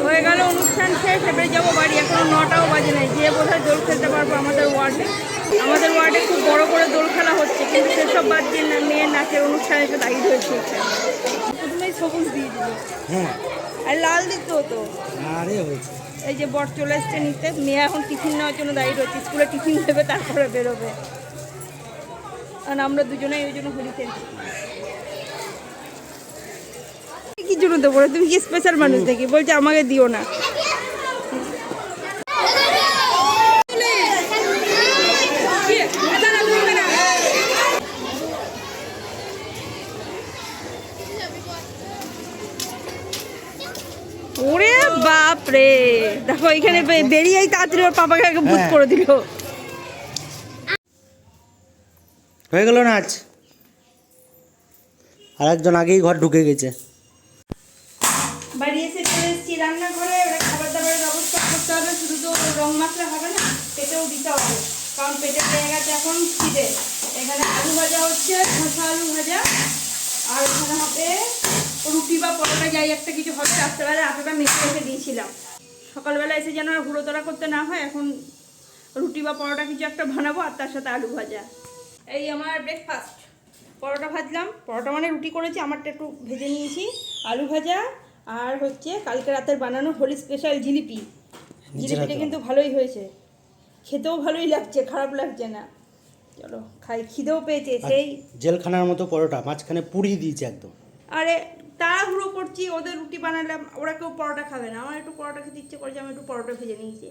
হয়ে গেল অনুষ্ঠান শেষ, এবারে যাবো বাড়ি। এখনো 9টাও বাজে নাই, যে বোধহয় দোল খেলতে পারবো আমাদের ওয়ার্ডে। আমাদের ওয়ার্ডে খুব বড় করে দোল খেলা হচ্ছে, কিন্তু সেসব বাদ দিয়ে মেয়ের নাচের অনুষ্ঠানে এসে দায়িত্ব হয়েছে। প্রথমেই সবুজ দিয়ে দিল, হ্যাঁ, আর লাল দিত তো। এই যে বর চলে এসছে নিতে, মেয়ে এখন টিফিন নেওয়ার জন্য দায়িত্ব হচ্ছে। স্কুলে টিফিন দেবে, তারপরে বেরোবে। কারণ আমরা দুজনেই ওই জন্য হোলি খেলছি। কি জন্য দেবো? তুমি কি স্পেশাল মানুষ দেখি বলছে আমাকে দিও না? ওরে বাপ রে, দেখো এখানে বেরিয়েই তাড়াতাড়ি ওর পাপাকে ভূত করে দিল। হয়ে গেল নাচ, আর একজন আগেই ঘর ঢুকে গেছে। বাড়ি এসে চলে এসেছি রান্নাঘরে। ওরা খাবার দাবারের ব্যবস্থা করতে হবে, শুধু তো রং মাখলে হবে না, পেটেও দিতে হবে। কারণ পেটের জায়গাটা এখন খিদে। এখানে আলু ভাজা হচ্ছে, খোসা আলু ভাজা, আর এখানে হবে রুটি বা পরোটা, যাই একটা কিছু হবে। রাত্রেবেলা আটাটা মেখে রেখে দিয়েছিলাম, সকালবেলা এসে যেন হুড়োতড়া করতে না হয়। এখন রুটি বা পরোটা কিছু একটা বানাবো, আর তার সাথে আলু ভাজা। এই আমার ব্রেকফাস্ট। পরোটা ভাজলাম, পরোটা মানে রুটি করেছি, আমারটা একটু ভেজে নিয়েছি। আলু ভাজা, আর হচ্ছে কালকে রাতের বানানো হোলি স্পেশাল জিলিপি। জিলিপিটা কিন্তু ভালোই হয়েছে, খেতেও ভালোই লাগছে, খারাপ লাগছে না। চলো খাই, খিদেও পেয়েছে সেই। জেলখানার মতো পরোটা, মাঝখানে পুরি দিয়েছে একদম। আরে তাড়াহুড়ো করছি, ওদের রুটি বানালাম, ওরা কেউ পরোটা খাবে না। আমার একটু পরোটা খেতে ইচ্ছে করেছে, আমি একটু পরোটা ভেজে নিয়েছি।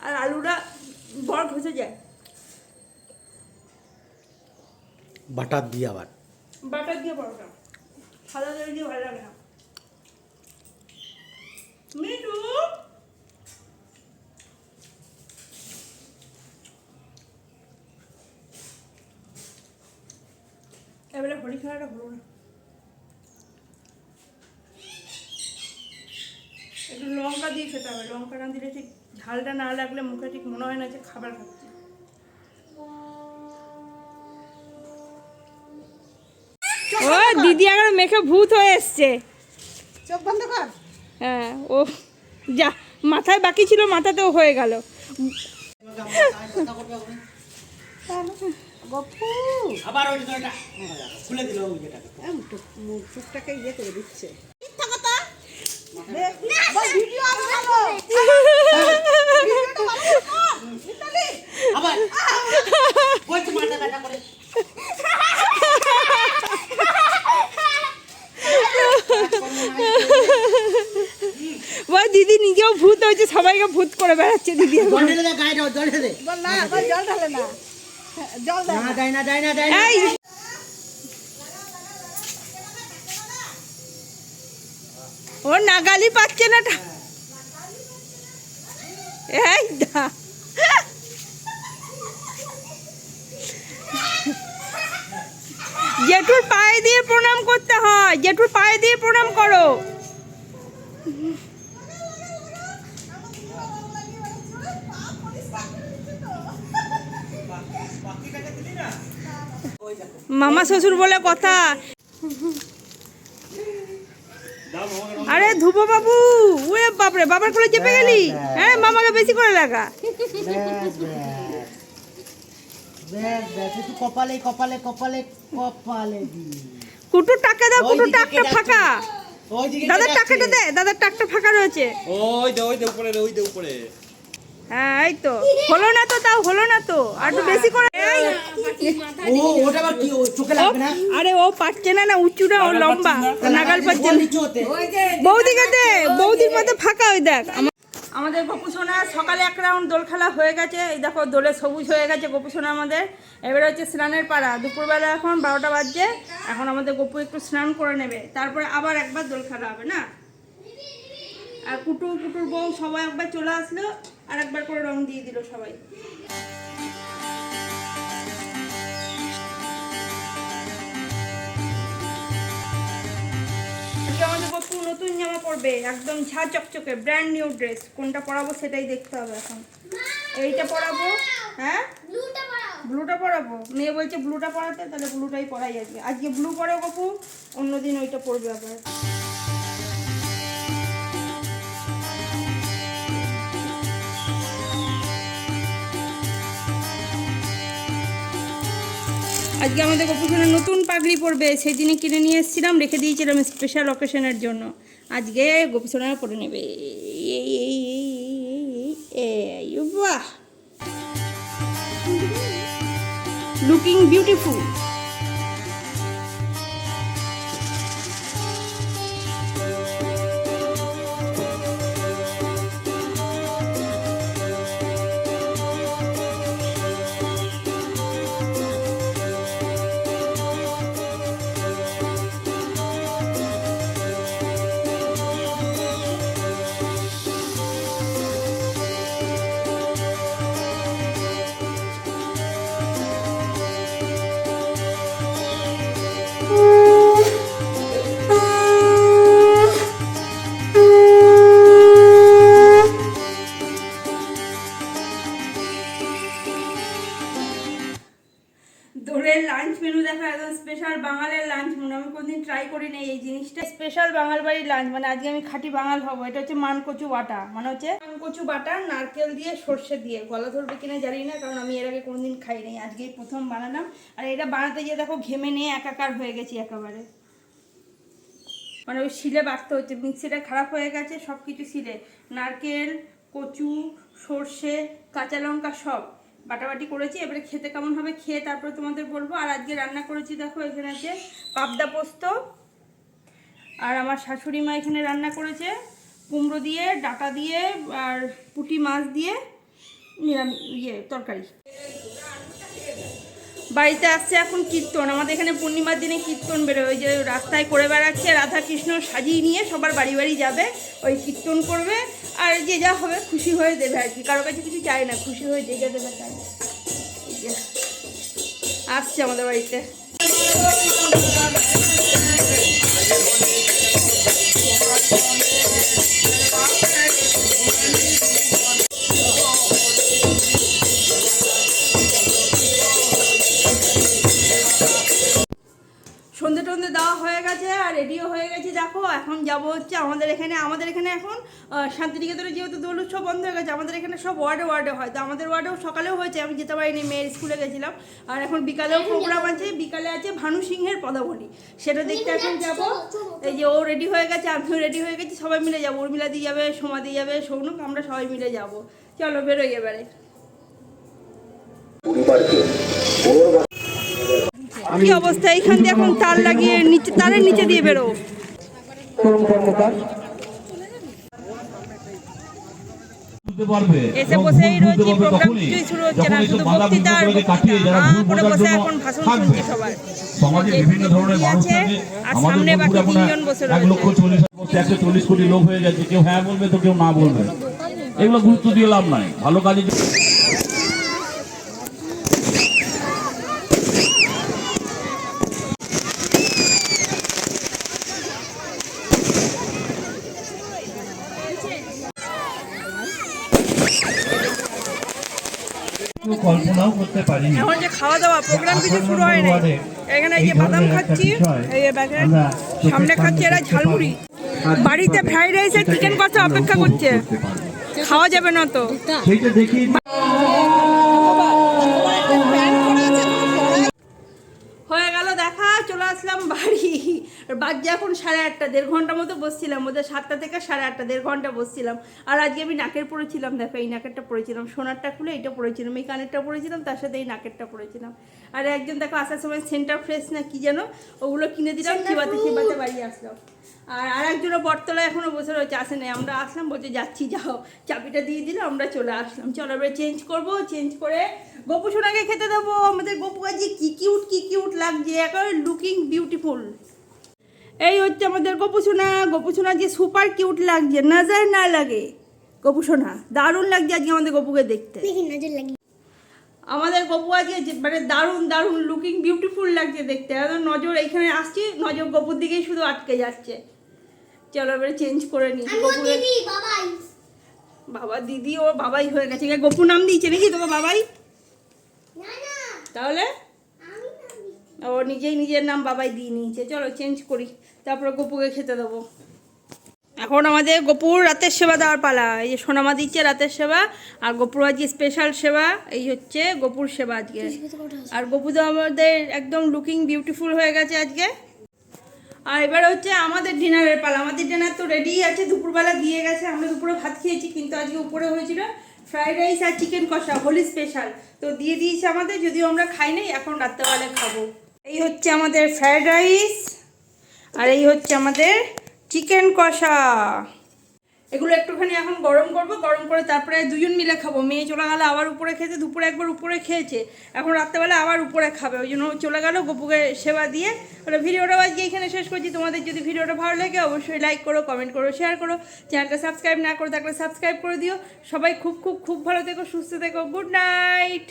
আর আলুটা বড় ঘষে যায় বাটার দিয়ে, আবার বাটার দিয়ে পরোটা, সাদা তেল দিয়ে ভালো লাগে না। মিঠু, এবারে হোলি খেলাটা হলো না। একটু লঙ্কা দিয়ে খেতে হবে, লঙ্কা না দিলে ঠিক ঝালটা না লাগলে মুখে ঠিক মনে হয় না যে খাবার খাচ্ছি। ও দিদি এখন মেখে ভূত হয়ে এসছে। চোখ বন্ধ কর। হ্যাঁ, ও যা মাথায় বাকি ছিল, মাথাতেও হয়ে গেল। আবার খুলে দিল, মুখটাকে ইয়ে করে দিচ্ছে। দিদি নিজেও ভূত হয়েছে, সবাইকে ভূত করে বেড়াচ্ছে দিদি। ও নাগালি পাচ্ছে না। এই দা জেঠুর পায়ে দিয়ে প্রণাম করতে হয়, জেঠুর পায়ে দিয়ে প্রণাম করো। মামা শ্বশুর বলে কথা। আরে ধ্রুব বাবু, ওরে বাপরে, বাবার কোলে চেপে গেলি। হ্যাঁ, মামাকে বেশি করে লাগা। কপালে কপালে কপালে কপালে কুটুর টাকা দাও, কুটুর টাকটা ফাঁকা। দাদার টাকাটা দে, দাদার টাকটা ফাঁকা রয়েছে। ওই দে উপরে, ওই দে উপরে। হ্যাঁ এই তো হলো না তো, তাও হলো না তো, আর একটু বেশি করে এই। ও ওটা আবার কি ও চোখে লাগবে না? আরে ও পাচ্ছে না, না উঁচুটা ও লম্বা, নাগাল পাচ্ছে না। নিচু হতে। বৌদিকে দে, বৌদির মতো ফাঁকা ওই দেখ। আমাদের গোপু সোনা সকালে এক রাউন্ড দোল খেলা হয়ে গেছে, এই দেখো দোলে সবুজ হয়ে গেছে গোপু সোনা আমাদের। এবারে হচ্ছে স্নানের পাড়া, দুপুরবেলা এখন 12টা বাজছে, এখন আমাদের গোপু একটু স্নান করে নেবে, তারপরে আবার একবার দোল খেলা হবে না। আর কুটুর বউ সবাই একবার চলে আসলো, আর একবার করে রং দিয়ে দিল সবাই। আজকে আমাদের গপু নতুন জামা পরবে, একদম ঝা চকচকে ব্র্যান্ড নিউ ড্রেস। কোনটা পরাবো সেটাই দেখতে হবে এখন। এইটা পরাবো, হ্যাঁ ব্লুটা পরাবো। মেয়ে বলছে ব্লুটা পরাতে, তাহলে ব্লুটাই পরাই আজকে। আজকে ব্লু পরে গপু, অন্যদিন ওইটা পরবে আবার। আজকে আমাদের গোপুসোনা নতুন পাগড়ি পরবে, সেই দিনে কিনে নিয়ে এসেছিলাম, রেখে দিয়েছিলাম স্পেশাল অকেশনের জন্য। আজকে গোপুসোনা পরে নেবে। বাহ, লুকিং বিউটিফুল। দোলের লাঞ্চ মেনু দেখো, একদম স্পেশাল বাঙালের লাঞ্চ মেনু। আমি কোনদিন ট্রাই করি না এই জিনিসটা, স্পেশাল বাঙাল বাড়ির লাঞ্চ। মানে আজকে আমি খাঁটি বাঙাল হবো। এটা হচ্ছে মানকচু বাটা, মানে হচ্ছে মানকচু বাটা নারকেল দিয়ে সর্ষে দিয়ে। গলা ধরবে কিনা জানি না, কারণ আমি এর আগে কোনোদিন খাই নাই, আজকেই প্রথম বানালাম। আর এটা বানাতে গিয়ে দেখো ঘেমে নিয়ে একাকার হয়ে গেছি একেবারে। মানে ওই শিলে বাটতে হচ্ছে, মিক্সিটা খারাপ হয়ে গেছে, সব কিছু শিলে, নারকেল, কচু, সর্ষে, কাঁচা লঙ্কা সব বাটাবাটি করেছি। এবারে খেতে কেমন হবে খেয়ে তারপরে তোমাদের বলবো। আর আজকে রান্না করেছি দেখো, এখানে আছে পাবদা পোস্ত, আর আমার শাশুড়ি মা এখানে রান্না করেছে কুমড়ো দিয়ে, ডাঁটা দিয়ে, আর পুঁটি মাছ দিয়ে নিরামিষ তরকারি। বাড়িতে আসছে এখন কীর্তন, আমাদের এখানে পূর্ণিমার দিনে কীর্তন বেরোয়। ওই যে রাস্তায় করে বেড়াচ্ছে, রাধা কৃষ্ণ সাজিয়ে নিয়ে সবার বাড়ি বাড়ি যাবে, ওই কীর্তন করবে। আর যে যা হবে খুশি হয়ে দেবে আর কি, কারো কাছে কিছু চাই না, খুশি হয়ে যে যা দেবে তাই। আসছে আমাদের বাড়িতে। সন্ধে টন্ধে দেওয়া হয়ে গেছে আর রেডিও হয়ে গেছে দেখো। এখন যাব হচ্ছে আমাদের এখানে এখন শান্তিনিকেতনে যেহেতু দোল উৎসব বন্ধ হয়ে গেছে, আমাদের এখানে সব ওয়ার্ডে হয়। তো আমাদের ওয়ার্ডেও সকালেও হয়েছে, আমি যেতে পারিনি, মেয়ের স্কুলে গেছিলাম। আর এখন বিকালেও প্রোগ্রাম আছে, বিকালে আছে ভানু সিংহের পদাবলী, সেটা দেখতে এখন যাব। এই যে ও রেডি হয়ে গেছে, আমিও রেডি হয়ে গেছি, সবাই মিলে যাবো। উর্মিলা দিয়ে যাবে, সোমা দিয়ে যাবে, সৌনক, আমরা সবাই মিলে যাব। চলো বেরোই এবারে। কি অবস্থা, এইখান দিয়ে এখন তার লাগিয়ে নিচে, তারের নিচে দিয়ে বেরো। এসে বসেই রয়েছি, প্রোগ্রাম কিছুই শুরু হচ্ছে না, শুধু বক্তৃতা আর বক্তৃতা। করে বসে এখন ভাষণ শুনছি সবার। সমাজে বিভিন্ন ধরনের মানুষ থাকে, আর সামনে বাকি 3 জন বসে রয়েছে। 140 কোটি লোক হয়ে গেছে, কেউ হ্যাঁ বলবে তো কেউ না বলবে। এগুলো গুরুত্ব দিয়ে লাভ নাই, ভালো কাজে। কল্পনাও করতে পারি। এখন যে খাওয়া দাওয়া প্রোগ্রাম কিছু শুরু হয় নাই, এখানে এই যে বাদাম খাচ্ছি, এই ব্যাগের সামনে খাচ্ছি এরা ঝালমুড়ি। বাড়িতে ফ্রাইড রাইস আর চিকেন কষা অপেক্ষা করছে, খাওয়া যাবে না তো। সেইটা দেখি হয়ে গেল গেল দেখা, চলে আসলাম বাড়ি। আর বাজে এখন 8:30, 1.5 ঘন্টা মতো বসছিলাম, ওদের 7টা থেকে 8:30, 1.5 ঘন্টা বসছিলাম। আর আজকে আমি নাকের পরেছিলাম, দেখো এই নাকেরটা পরেছিলাম, সোনারটা খুলে এইটা পরেছিলাম, এই কানেরটা পরেছিলাম, তার সাথে এই নাকেরটা পরেছিলাম। আর একজন দেখো আসার সময় সেন্টার ফ্রেশ না কি যেন ওগুলো কিনে দিলাম, চিবাতে বাড়ি আসলাম। আর একজনও বটতলায় এখনো বসে রয়েছে, আসে নাই। আমরা আসলাম, বলছে যাচ্ছি, যাও, চাবিটা দিয়ে দিলে আমরা চলে আসলাম। চলো এবার চেঞ্জ করবো, চেঞ্জ করে গপু সোনাকে খেতে দেবো। আমাদের গপু আজকে কি কিউট লাগছে, একেবারে লুকিং বিউটিফুল। এই হচ্ছে আমাদের গপু সোনা যে সুপার কিউট লাগছে, নজর না লাগে। গপু সোনা দারুণ লাগছে আজকে আমাদের গপুকে দেখতে। আমাদের গপু আজকে মানে দারুণ লুকিং বিউটিফুল লাগছে দেখতে। একদম নজর এইখানে আসছি, নজর গপুর দিকেই শুধু আটকে যাচ্ছে। চলো এবারে চেঞ্জ করে নিই। বাবা দিদি ও বাবাই হয়ে গেছে, গপু নাম দিয়েছে নাকি তোকে বাবাই? তাহলে ও নিজের নাম বাবাই দিয়ে নিয়েছে। চলো চেঞ্জ করি, তারপরে গপুকে খেতে দেবো। এখন আমাদের গপুর রাতের সেবা দেওয়ার পালা। এই যে সোনামা দিচ্ছে রাতের সেবা, আর গপুর আজকে স্পেশাল সেবা। এই হচ্ছে গপুর সেবা আজকে। আর গপু তো আমাদের একদম লুকিং বিউটিফুল হয়ে গেছে আজকে। আর এবার হচ্ছে আমাদের ডিনারের পালা। আমাদের ডিনার তো রেডি আছে, দুপুরবেলা দিয়ে গেছে, আমরা দুপুরে ভাত খেয়েছি, কিন্তু আজকে উপরে হয়েছিল ফ্রাইড রাইস আর চিকেন কষা, হোলি স্পেশাল, তো দিয়ে দিয়েছে আমাদের, যদিও আমরা খাই নাই, এখন রাত্রেবেলা খাবো। এই হচ্ছে আমাদের ফ্রাইড রাইস, আর এই হচ্ছে আমাদের চিকেন কষা। এগুলো একটুখানি এখন গরম করবো, গরম করে তারপরে দুজন মিলে খাবো। মেয়ে চলে গেলো আবার উপরে খেতে, দুপুরে একবার উপরে খেয়েছে, এখন রাত্রেবেলা আবার উপরে খাবে, ওই জন্য চলে গেলো গপুকে সেবা দিয়ে। ওটা ভিডিওটা আজকে এখানে শেষ করছি। তোমাদের যদি ভিডিওটা ভালো লাগে অবশ্যই লাইক করো, কমেন্ট করো, শেয়ার করো। চ্যানেলটা সাবস্ক্রাইব না করে থাকলে সাবস্ক্রাইব করে দিও। সবাই খুব ভালো থেকো, সুস্থ থেকো। Good night.